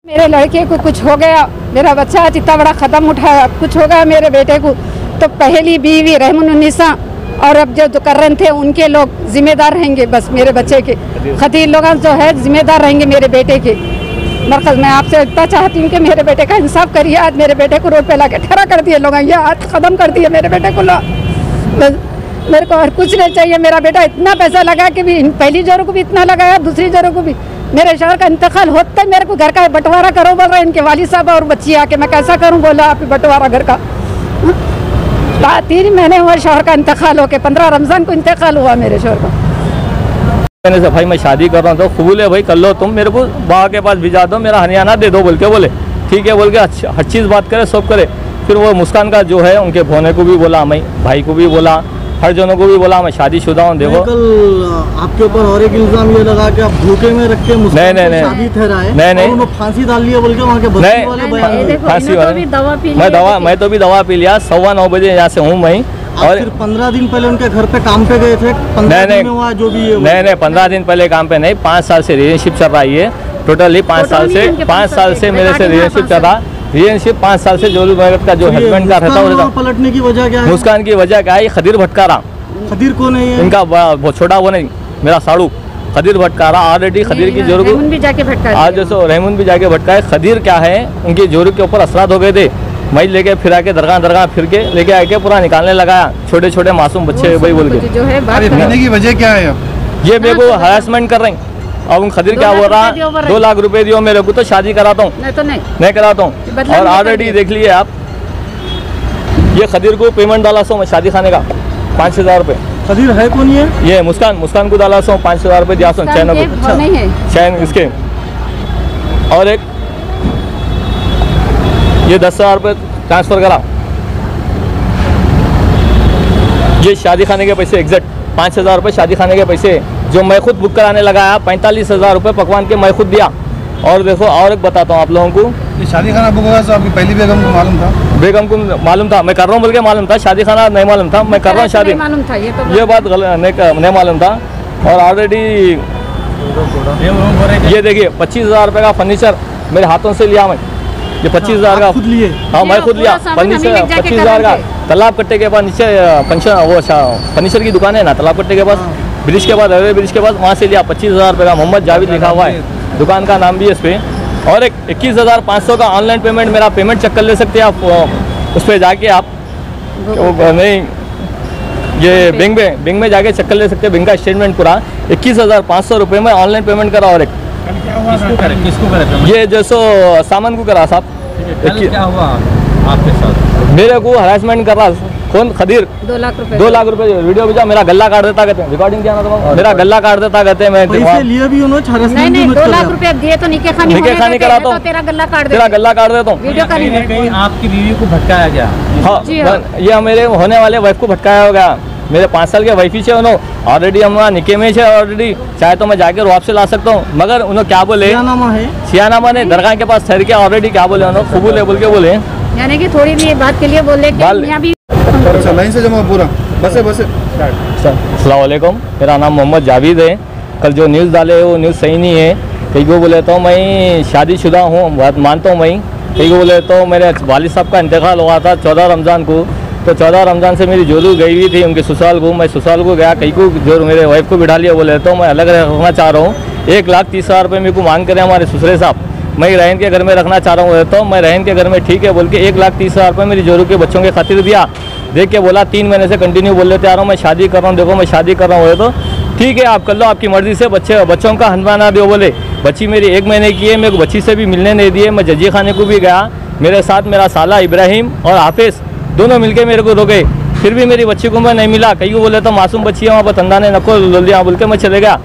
मेरे लड़के को कुछ हो गया, मेरा बच्चा आज इतना बड़ा कदम उठाया, कुछ हो गया मेरे बेटे को, तो पहली बीवी रहमुन्निसा और अब जो कर रहे थे उनके लोग जिम्मेदार रहेंगे। बस मेरे बच्चे के खतीर लोग जो है जिम्मेदार रहेंगे मेरे बेटे के। मरकज मैं आपसे इतना चाहती हूँ कि मेरे बेटे का इंसाफ करिए। आज मेरे बेटे को रोड पे ला के ठहरा कर दिए लोग, ये हाथ खत्म कर दिए मेरे बेटे को। मेरे को और कुछ नहीं चाहिए। मेरा बेटा इतना पैसा लगा कि भी पहली जोरों को भी इतना लगाया, दूसरी जोरों को भी। मेरे शौहर का इंतकाल होता है, मेरे को घर का बंटवारा करो बोल रहे इनके वालिद साहब और बच्ची आके। मैं कैसा करूं बोला आप बंटवारा घर का। 3 महीने हुआ शौहर का इंतकाल होके, 15 रमजान को इंतकाल हुआ मेरे शौहर का। मैंने से भाई मैं शादी कर रहा हूँ तो कबूल है भाई कर लो, तुम मेरे को बाबा के पास भिजा दो, मेरा हरियाणा दे दो बोल के बोले। ठीक है बोल के हर चीज़ बात करे, सब करे। फिर वो मुस्कान का जो है उनके भोने को भी बोला, मैं भाई को भी बोला, हर जनों को भी बोला मैं शादीशुदा हूँ। देखो कल आपके ऊपर और एक इल्जाम ये लगा कि आप धोखे में रख के मुस्कान को शादी ठहराए, नहीं फांसी डाल लिया बोल के वहाँ के बस्ती वाले बयान। फांसी वाले मैं तो भी दवा पी लिया। 9:15 बजे यहाँ से हूँ मैं। और फिर 15 दिन पहले उनके घर पे काम पे गए थे। 15 दिन में हुआ जो भी है। नहीं 15 दिन पहले काम पे नहीं, 5 साल से रिलेशनशिप चल रहा है ये। टोटली 5 साल से मेरे से रिलेशनशिप चल रहा। रिलेशनशिप 5 साल से जोलू भगत का जो हस्बैंड का रहता है। पलटने की वजह क्या है? मुस्कान की वजह क्या है? खदीर भटकारा। खदीर कौन है ये? इनका बहुत छोटा वो नहीं, मेरा साड़ू खदीर भटकारा। ऑलरेडी खदीर की जोरू भी जाके भटका, आज जैसे रहमुन भी जाके भटकाए। खदीर क्या है, उनकी जोरू के ऊपर असरात हो गए थे। मैं लेके फिरा के दरगाह फिर के लेके आके पूरा निकालने लगाया, छोटे छोटे मासूम बच्चे भाई बोल के। जो है बात करने की वजह क्या है? ये मेरे को हरासमेंट कर रहे हैं। अब उन खदीर क्या हो रहा, 2 लाख रुपए दियो मेरे को तो शादी कराता हूँ। नहीं कराता हूँ। और ऑलरेडी देख लिए आप, ये खदीर को पेमेंट डाला सो मैं शादी खाने का 5,000 रुपये। खदीर है कौन ये मुस्कान को डाला सो 5,000 रुपये दिया सो चैन को, चैन इसके। और एक ये 10,000 रुपये ट्रांसफ़र करा। ये शादी खाने के पैसे एग्जैक्ट 5,000 रुपये शादी खाने के पैसे जो मैं खुद बुक कराने लगाया। 45,000 रुपये पकवान के मैं खुद दिया। और देखो और एक बताता हूँ आप लोगों को, ये शादी खाना बुक होगा तो आपकी पहली बेगम को मालूम था? बेगम को मालूम था, मैं कर रहा हूँ बोल के मालूम था। शादी खाना नहीं मालूम था, मैं कर रहा हूँ शादी, ये बात नहीं मालूम था। और ऑलरेडी ये देखिए 25,000 रुपये का फर्नीचर मेरे हाथों से लिया मैं। ये 25,000 का खुद लिए? हाँ मैं खुद लिया। फर्नीचर 25,000 का। तालाब कट्टे के पास नीचे फर्नीचर की दुकान है ना, तालाब कट्टे के पास, ब्रिज के पास, रेलवे ब्रिज के पास, वहाँ से लिया 25,000 रुपये का। मोहम्मद जावेद लिखा हुआ है, दुकान का नाम भी है इस पर। और एक 21,500 का ऑनलाइन पेमेंट, मेरा पेमेंट चेक कर ले सकते हैं आप उस पर जाके। आप नहीं ये बैंक में जाके चेक कर ले सकते हैं, बैंक का स्टेटमेंट पूरा। 21,500 रुपये में ऑनलाइन पेमेंट करा। और एक किसको करे? ये जैसो सामान को करा साहब। क्या हुआ आपके साथ? मेरे को हरासमेंट कर रहा कौन? खदीर। 2 लाख रुपए वीडियो भेजा, मेरा गला काट देता कहते हैं। रिकॉर्डिंग किया ना तो मेरा गल्ला काट देता कहते हैं। मैं लिए भी उन्होंने नहीं 2 लाख रुपए दिए तो निके खानी कराता हूँ, तेरा गल्ला काट देता हूँ। कहीं आपकी बीवी को भटकाया गया? हाँ, ये मेरे होने वाले वाइफ को भटकाया हो गया। मेरे 5 साल के वाइफी से उन्होंने ऑलरेडी हम निके में है ऑलरेडी। चाहे तो मैं जाके वापस ला सकता हूँ, मगर उन्होंने क्या बोले, सियानामा ने दरगाह के पास ठहर के ऑलरेडी क्या बोले उन्होंने, कबूल है बोल के बोले। यानी कि थोड़ी भी बात के लिए बोले कि लाइन से जमा पूरा बस। अस्सलाम वालेकुम, मेरा नाम मोहम्मद जावेद है। कल जो न्यूज़ डाले वो न्यूज़ सही नहीं है। कई को बोले तो मैं शादीशुदा हूँ, बहुत मानता हूँ मैं। कई को बोले तो मेरे वालिद साहब का इंतकाल हुआ था 14 रमज़ान को। तो 14 रमज़ान से मेरी जोलू गई हुई थी उनके ससुराल को। मैं ससुराल को गया, कई को जो मेरे वाइफ को बिठा लिया। बोले तो मैं अलग रखना चाह रहा हूँ। 1,30,000 रुपये मेरे को मांग करें हमारे ससुरे साहब। मैं रहन के घर में रखना चाह रहा हूँ, तो मैं रहन के घर में ठीक है बोल के 1,30,000 रुपये मेरी जोरू के बच्चों के खातिर दिया। देख के बोला 3 महीने से कंटिन्यू बोल लेते आ रहा हूँ मैं शादी कर रहा हूँ, देखो मैं शादी कर रहा हूँ। तो ठीक है आप कर लो, आपकी मर्ज़ी से। बच्चों का हनवाना दो बोले। बच्ची मेरी 1 महीने की है, मेरे को बच्ची से भी मिलने नहीं दिए। मैं जजी खाने को भी गया, मेरे साथ मेरा साला इब्राहिम और हाफिज़ दोनों मिलके मेरे को रोके। फिर भी मेरी बच्ची को मैं नहीं मिला। कई को बोले तो मासूम बच्ची है वहाँ पर, तंदा ने नको लो लिया बोल के मैं चले गया।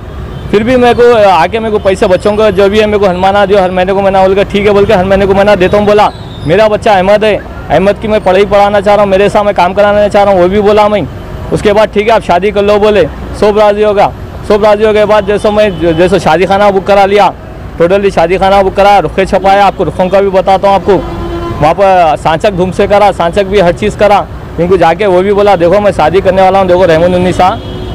फिर भी मेरे को आके मेरे को पैसे बच्चों का जो भी है मेरे को हनमाना दियो, हर महीने को महीना बोल के ठीक है बोल के हर महीने को महीना देता हूँ। बोला मेरा बच्चा अहमद है, अहमद की मैं पढ़ाई पढ़ाना चाह रहा हूँ, मेरे साथ मैं काम कराना चाह रहा हूँ, वो भी बोला मैं। उसके बाद ठीक है आप शादी कर लो बोले। सब राज़ी होगा। सब राज़ी हो गए बाद जैसे शादी खाना बुक करा लिया। टोटली शादी खाना बुक करा, रुखे छपाया। आपको रुखों का भी बताता हूँ आपको। वहाँ पर सांचक धूम से करा, सांचक भी हर चीज़ करा। इनको जाके वो भी बोला देखो मैं शादी करने वाला हूँ, देखो रहमुन्निसा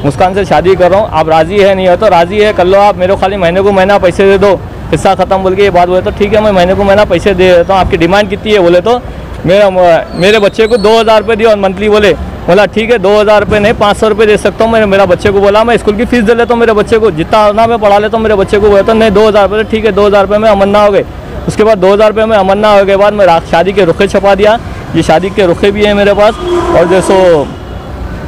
मुस्कान से शादी कर रहा हूँ, आप राज़ी है नहीं हो तो राज़ी है कर लो आप, मेरे को खाली महीने को महीना पैसे दे दो। हिस्सा ख़त्म बोल के ये बात बोले तो ठीक है मैं महीने को महीना पैसे दे देता हूँ, आपकी डिमांड कितनी है बोले तो मेरे बच्चे को 2000 रुपये दिया और मंथली बोला ठीक है 2000 रुपये नहीं 500 रुपये दे सकता हूँ। मैंने मेरा बच्चे को बोला मैं स्कूल की फीस दे लेता हूँ, मेरे बच्चे को जितना ना मैं पढ़ा लेता हूँ, मेरे बच्चे को बोला तो नहीं 2000 रुपये ठीक है 2000 रुपये में अमन्ना हो गए। उसके बाद 2000 रुपये में अमन्ना होने के बाद मैं शादी के रुखे छपा दिया, ये शादी के रुखे भी हैं मेरे पास। और जैसो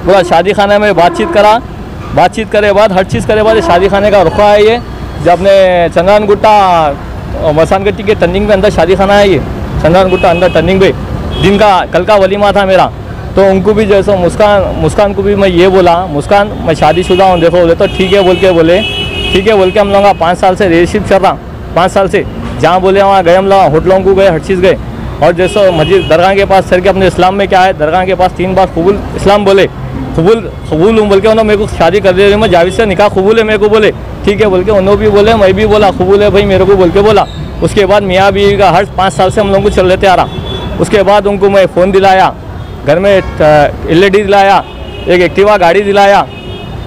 पूरा शादी खाने में बातचीत करे बाद हर चीज़ करे बाद ये शादी खाने का रुखा है। ये जब अपने चंद्रान गुट्टा मसान गट्टी के टर्निंग पे अंदर शादी खाना है, ये चंद्रान गुट्टा अंदर टर्निंग पे दिन का कल का वलीमा था मेरा। तो उनको भी जैसे मुस्कान को भी मैं ये बोला, मुस्कान मैं शादीशुदा हूँ देखो बोले तो ठीक है बोल के हम लोग 5 साल से रिलेशनशिप चल रहा, 5 साल से जहाँ बोले वहाँ गए हम लोग, होटलों को गए, हर चीज़ गए। और जैसे मस्जिद दरगाह के पास सर के अपने इस्लाम में क्या है, दरगाह के पास 3 बार कबूल इस्लाम बोले, कबूल हूँ बोल के उन्होंने मेरे को शादी कर दी, मैं जावेद से निकाह कबूल है मेरे को बोले ठीक है बोल के उन्होंने भी बोले, मैं भी बोला कबूल है भाई मेरे को बोल के बोला। उसके बाद मियाँ बीवी का हर 5 साल से हम लोग को चल लेते आ रहा। उसके बाद उनको मैं फ़ोन दिलाया, घर में LED दिलाया, एक एक्टिवा गाड़ी दिलाया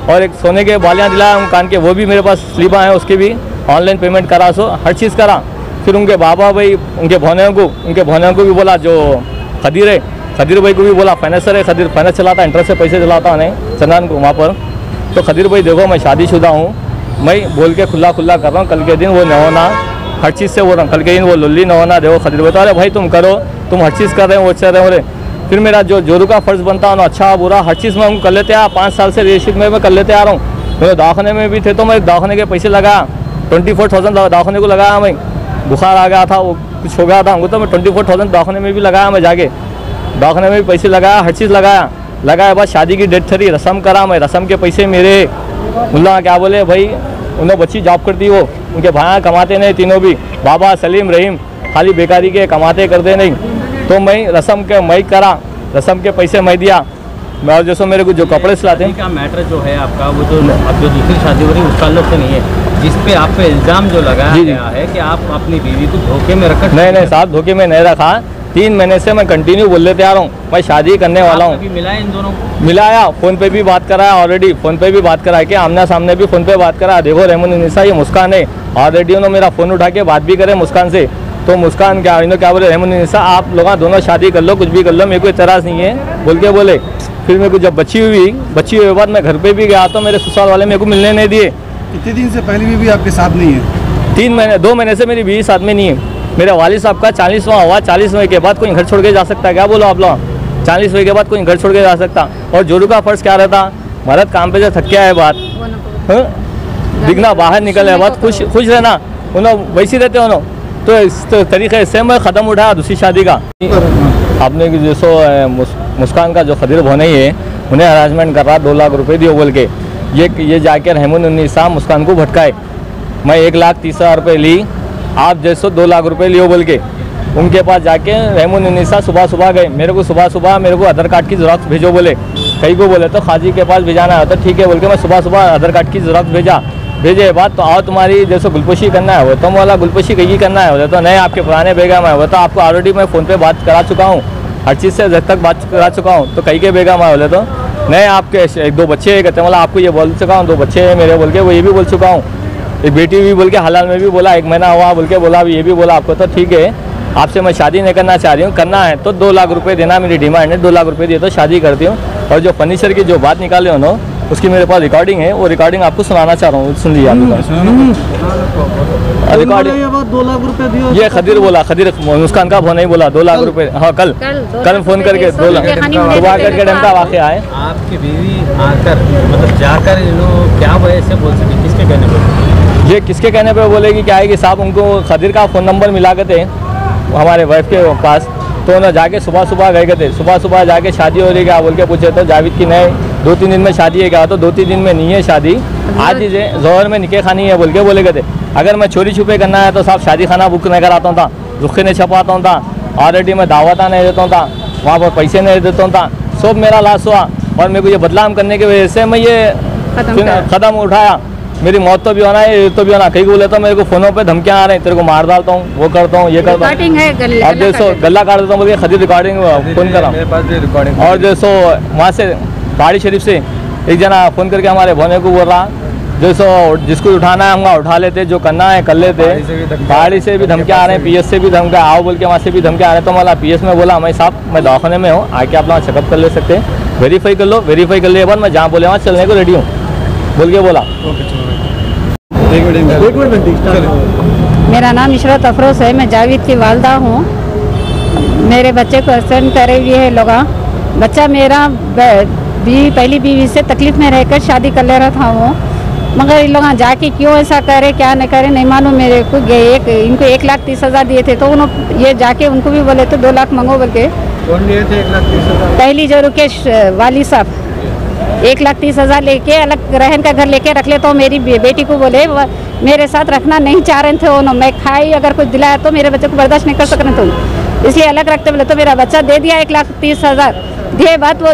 और एक सोने के बालियाँ दिलाया उन कान के, वो भी मेरे पास स्लीबा हैं, उसके भी ऑनलाइन पेमेंट करा, सो हर चीज़ करा। फिर उनके बाबा भाई उनके भौनियों को भी बोला, जो खदीर है खदीर भाई को भी बोला, फाइनेंसर है खदीर, फाइनेंस चलाता, इंटरेस्ट से पैसे चलाता नहीं चंदन को वहाँ पर। तो खदीर भाई देखो मैं शादीशुदा हूँ, मैं बोल के खुला कर रहा हूँ, कल के दिन वो न होना हर चीज़ से बोल रहा हूँ, कल के दिन वो लुल्ली न होना देखो। खदीर भाई तो अरे भाई तुम करो, तुम हर चीज़ कर रहे हो वो चल रहे हो। फिर मेरा जो जोरू का फ़र्ज़ बनता है ना, अच्छा बुरा हर चीज़ में हम कर लेते हैं, 5 साल से रिलेशनशिप में मैं कर लेते आ रहा हूँ। मेरे दवाखाने में भी थे तो मैं दवाखाने के पैसे लगाया, 24,000 दवाखाने को लगाया, मैं बुखार आ गया था, वो कुछ हो गया था हमको तो मैं 24,000 दवाखाने में भी लगाया, मैं जाके दवाखाने में भी पैसे लगाया, हर चीज़ लगाया बाद शादी की डेट थी, रस्म करा, मैं रस्म के पैसे मेरे मुल्ला क्या बोले भाई उन्होंने बच्ची जॉब करती, वो उनके भाई कमाते नहीं तीनों भी, बाबा सलीम रहीम खाली बेकारी के कमाते करते नहीं। तो मैं रस्म के पैसे मैं दिया, और जैसे मेरे को जो कपड़े सिलाते हैं का मैटर जो है आपका, वो जो अब जो दूसरी शादी हो रही है उसका लोग से नहीं है, जिस पे आप पे इल्ज़ाम जो लगाया गया है कि आप अपनी बीवी को धोखे में रखा। नहीं साहब धोखे में नहीं रखा, 3 महीने से मैं कंटिन्यू बोल लेते आ रहा हूँ, मैं शादी करने वाला हूँ। मिलाया इन दोनों को? मिलाया, फ़ोन पे भी बात कराया, ऑलरेडी फ़ोन पे भी बात कराया कि आमना सामने भी फ़ोन पे बात करा। देखो रहमान निसा ये मुस्कान है, ऑलरेडी उन्होंने मेरा फ़ोन उठा के बात भी करे मुस्कान से। तो मुस्कान क्या बोले रहमान निसा आप लोग दोनों शादी कर लो, कुछ भी कर लो, मेरे को इतराज़ नहीं है बोल के बोले। फिर मेरे को जब बच्ची हुई बाद मैं घर पे भी गया तो मेरे ससुराल वाले मेरे को मिलने नहीं दिए। कितने दिन से पहले बीवी आपके साथ नहीं है? 2 महीने से मेरी बीवी साथ में नहीं है। मेरे वालिद साहब का 40वां हुआ, 40वें के बाद कोई घर छोड़ के जा सकता है क्या बोलो आप लोग? 40वें के बाद कोई घर छोड़ के जा सकता। और जोरू का फ़र्ज़ क्या रहता, मर्द काम पे जो थक गया है बात दिखना, बाहर निकल है बात, खुश रहना, उन्होंने वैसे रहते हो। तो इस तरीके से मैं कदम उठाया दूसरी शादी का। आपने जैसो मुस्कान का जो खदीर भोने है उन्हें अरेंजमेंट कर रहा 2 लाख रुपए दियो बोल के, ये जाके रहमान निसा मुस्कान को भटकाए। मैं 1,30,000 रुपये ली, आप जैसो 2 लाख रुपए लियो बोल के उनके पास जाके रहमान निसा सुबह गए। मेरे को सुबह मेरे को आधार कार्ड की ज़ेरॉक्स भेजो बोले, कहीं को बोले तो खाजी के पास भेजाना है, तो ठीक है बोल के मैं सुबह आधार कार्ड की ज़ेरॉक्स भेजे बाद तो आओ तुम्हारी जैसे गुलपोशी करना है वो तो वाला गुलपोशी कहीं करना है बोले तो नहीं आपके पुराने बेगम है वो तो आपको ऑलरेडी मैं फ़ोन पे बात करा चुका हूँ, हर चीज़ से जब तक बात करा चुका हूँ। तो कहीं के बेगम है बोले तो नहीं आपके 1-2 बच्चे कहते हैं, बोला आपको ये बोल चुका हूँ 2 बच्चे हैं मेरे बोल के, वो ये भी बोल चुका हूँ, एक बेटी भी बोल के हलाल में भी बोला, 1 महीना हुआ बोल के बोला, ये भी बोला आपको। तो ठीक है आपसे मैं शादी नहीं करना चाह रही हूँ, करना है तो 2 लाख रुपये देना मेरी डिमांड है, 2 लाख रुपये दिए तो शादी करती हूँ। और जो फर्नीचर की जो बात निकाले हो ना उसकी मेरे पास रिकॉर्डिंग है, वो रिकॉर्डिंग आपको सुनाना चाह रहा हूँ, सुन लीजिए रिकॉर्डिंग। 2 लाख रुपए दिए ये खदीर बोला, खदीर मुस्कान का वो नहीं बोला 2 लाख रुपए। हाँ कल फ़ोन करके 2 लाख सुबह करके टाइम का वाक़या है। आपकी बीवी आकर मतलब जाकर क्या वजह से बोल सके, किसके कहने पर? ये किसके कहने पे बोलेगी क्या है कि साहब उनको खदीर का फ़ोन नंबर मिला के थे हमारे वाइफ के पास, तो उन्होंने जाके सुबह गए थे, सुबह जाके शादी हो रही क्या बोल के पूछे तो जावेद की नहीं 2-3 दिन में शादी है क्या, तो 2-3 दिन में नहीं है शादी, आज ही जोहर में निकाह खानी है बोल के बोले गए थे। अगर मैं चोरी छुपे करना है तो साहब शादी खाना बुक नहीं कराता था, रुखे नहीं छपाता था, ऑलरेडी मैं दावता नहीं देता था, वहाँ पर पैसे नहीं देता था, सब मेरा लॉस हुआ। और मेरे को ये बदनाम करने की वजह से मैं ये कदम उठाया, मेरी मौत तो भी होना है, ये तो भी होना। कहीं बोले तो मेरे को फ़ोनों पे धमकियाँ आ रही हैं, तेरे को मार डालता हूँ, वो करता हूँ, ये करता हूँ, अब जैसो गला काट देता हूँ बोल के खदीर रिकॉर्डिंग फ़ोन करा। और जैसो वहाँ से पहाड़ी शरीफ से एक जना फ़ोन करके हमारे भोने को बोल रहा जिसको उठाना है हम उठा लेते, जो करना है कर लेते। पहाड़ी से भी धमकियाँ आ रहे हैं, PS से भी धमकियाँ आओ बोल के वहाँ से भी धमकियाँ आ रहे हैं। तो मतलब PS में बोला हमारे साहब मैं दवाखाने में हूँ, आके आप लोग चेकअप कर ले सकते हैं, वेरीफाई कर लो, वेरीफाई कर ले बाद मैं जहाँ बोले वहाँ चलने को रेडी हूँ बोल के बोला। मेरा नाम इशरत अफरोज है, मैं जावेद की वालदा हूँ। मेरे बच्चे को एक्सीडेंट करे हुए है लोग। बच्चा मेरा पहली बीवी से तकलीफ में रहकर शादी कर ले रहा था वो, मगर इन लोग जाके क्यों ऐसा करे क्या नहीं करे नहीं मालूम। मेरे को इनको 1,30,000 दिए थे, तो उन्होंने ये जाके उनको भी बोले तो 2 लाख मांगो बोल के। कौन दिए थे 1,30,000? पहली जो रुकेश वाली साहब 1,30,000 लेके अलग रहन का घर लेके रख ले। तो मेरी बेटी को बोले मेरे साथ रखना नहीं चाह रहे थे उन्होंने, मैं खाई अगर कुछ दिलाया तो मेरे बच्चे को बर्दाश्त नहीं कर सक रहे थे, इसलिए अलग रखते बोले। तो मेरा बच्चा दे दिया 1,30,000 दिए बात। वो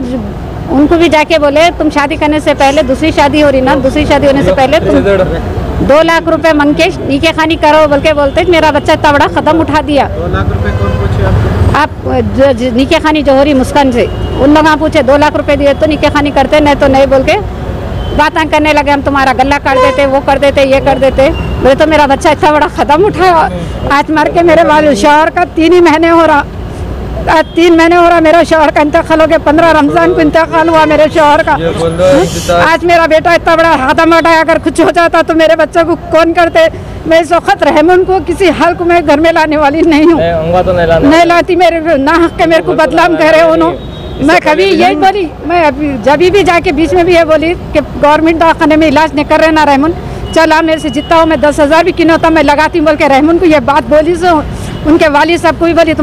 उनको भी जाके बोले तुम शादी करने से पहले, दूसरी शादी हो रही ना, दूसरी शादी होने से पहले तुम 2 लाख रुपए मांग के नीके खानी करो बोल के बोलते। मेरा बच्चा इतना बड़ा कदम उठा दिया। 2 लाख रुपए कौन पूछे आप? जो नीके खानी जो हो रही मुस्कान से, उन लोग पूछे 2 लाख रुपए दिए तो नीके खानी करते, नहीं तो नहीं बोल के बातें करने लगे। हम तुम्हारा गला काट देते, वो कर देते, ये कर देते बोले। तो मेरा बच्चा इतना बड़ा कदम उठाया। आज मार के मेरे वाले शौहर का 3 महीने हो रहा, 3 महीने हो रहा मेरा शौहर का इंतकाल हो गया। 15 रमजान को इंतकाल हुआ मेरे शौहर का। आज मेरा बेटा इतना बड़ा हाथम उठाया, अगर कुछ हो जाता तो मेरे बच्चे को कौन करते। मैं इस वक्त रहमान को किसी हाल को मैं घर में लाने वाली नहीं हूँ, नहीं लाती। मेरे ना हक के मेरे को बदनाम कह रहे उन्होंने। मैं कभी यही बोली, मैं अभी जब भी जाके बीच में भी ये बोली कि गवर्नमेंट दवाखाने में इलाज नहीं कर रहे ना रहमान, चला मेरे से जितना हो मैं 10,000 भी किनो होता मैं लगाती बोल के रहमान को ये बात बोली। सो उनके वालिद साहब को भी बोली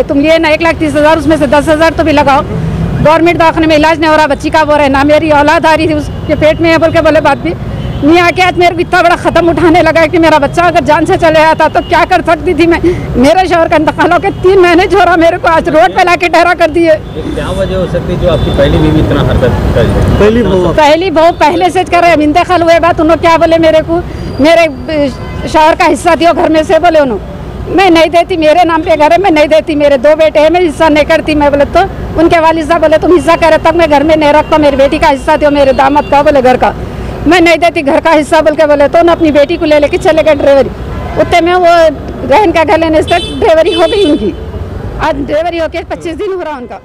तुम ये ना 1,30,000 उसमें से 10,000 तो भी लगाओ, गवर्नमेंट दवाखाने में इलाज नहीं हो रहा, बच्ची का बोल रहे ना मेरी औलाद आ रही थी उसके पेट में है बोल के बोले। बात भी नहीं आके आज मेरे को इतना बड़ा कदम उठाने लगा कि मेरा बच्चा अगर जान से चले आता तो क्या कर सकती थी मैं। मेरे शौहर का इंतकाल हो के 3 महीने छोड़ा, मेरे को आज रोड पे लाके ठहरा कर दिए। क्या वजह हो सकती है जो आपकी पहली बीवी इतना हरकत कर? पहली बहू पहले से कर रहे, इंतकाल हुए बात उन्होंने क्या बोले मेरे को, मेरे शौहर का हिस्सा दियो घर में से बोले उन्होंने। मैं नहीं देती, मेरे नाम पे घर है, मैं नहीं देती, मेरे 2 बेटे हैं, मैं हिस्सा नहीं करती। मैं बोले तो उनके वालिद साहब बोले तुम हिस्सा करे तब मैं घर में नहीं रखता, मेरी बेटी का हिस्सा दियो, मेरे दामाद का बोले घर का। मैं नहीं देती घर का हिस्सा बोल के बोले तो ना अपनी बेटी को ले लेके चले गए ड्राइवरी। उतने में वो रहन का घर लेने से ड्राइवरी हो गई उनकी। आज ड्राइवरी होके 25 दिन हो रहा उनका।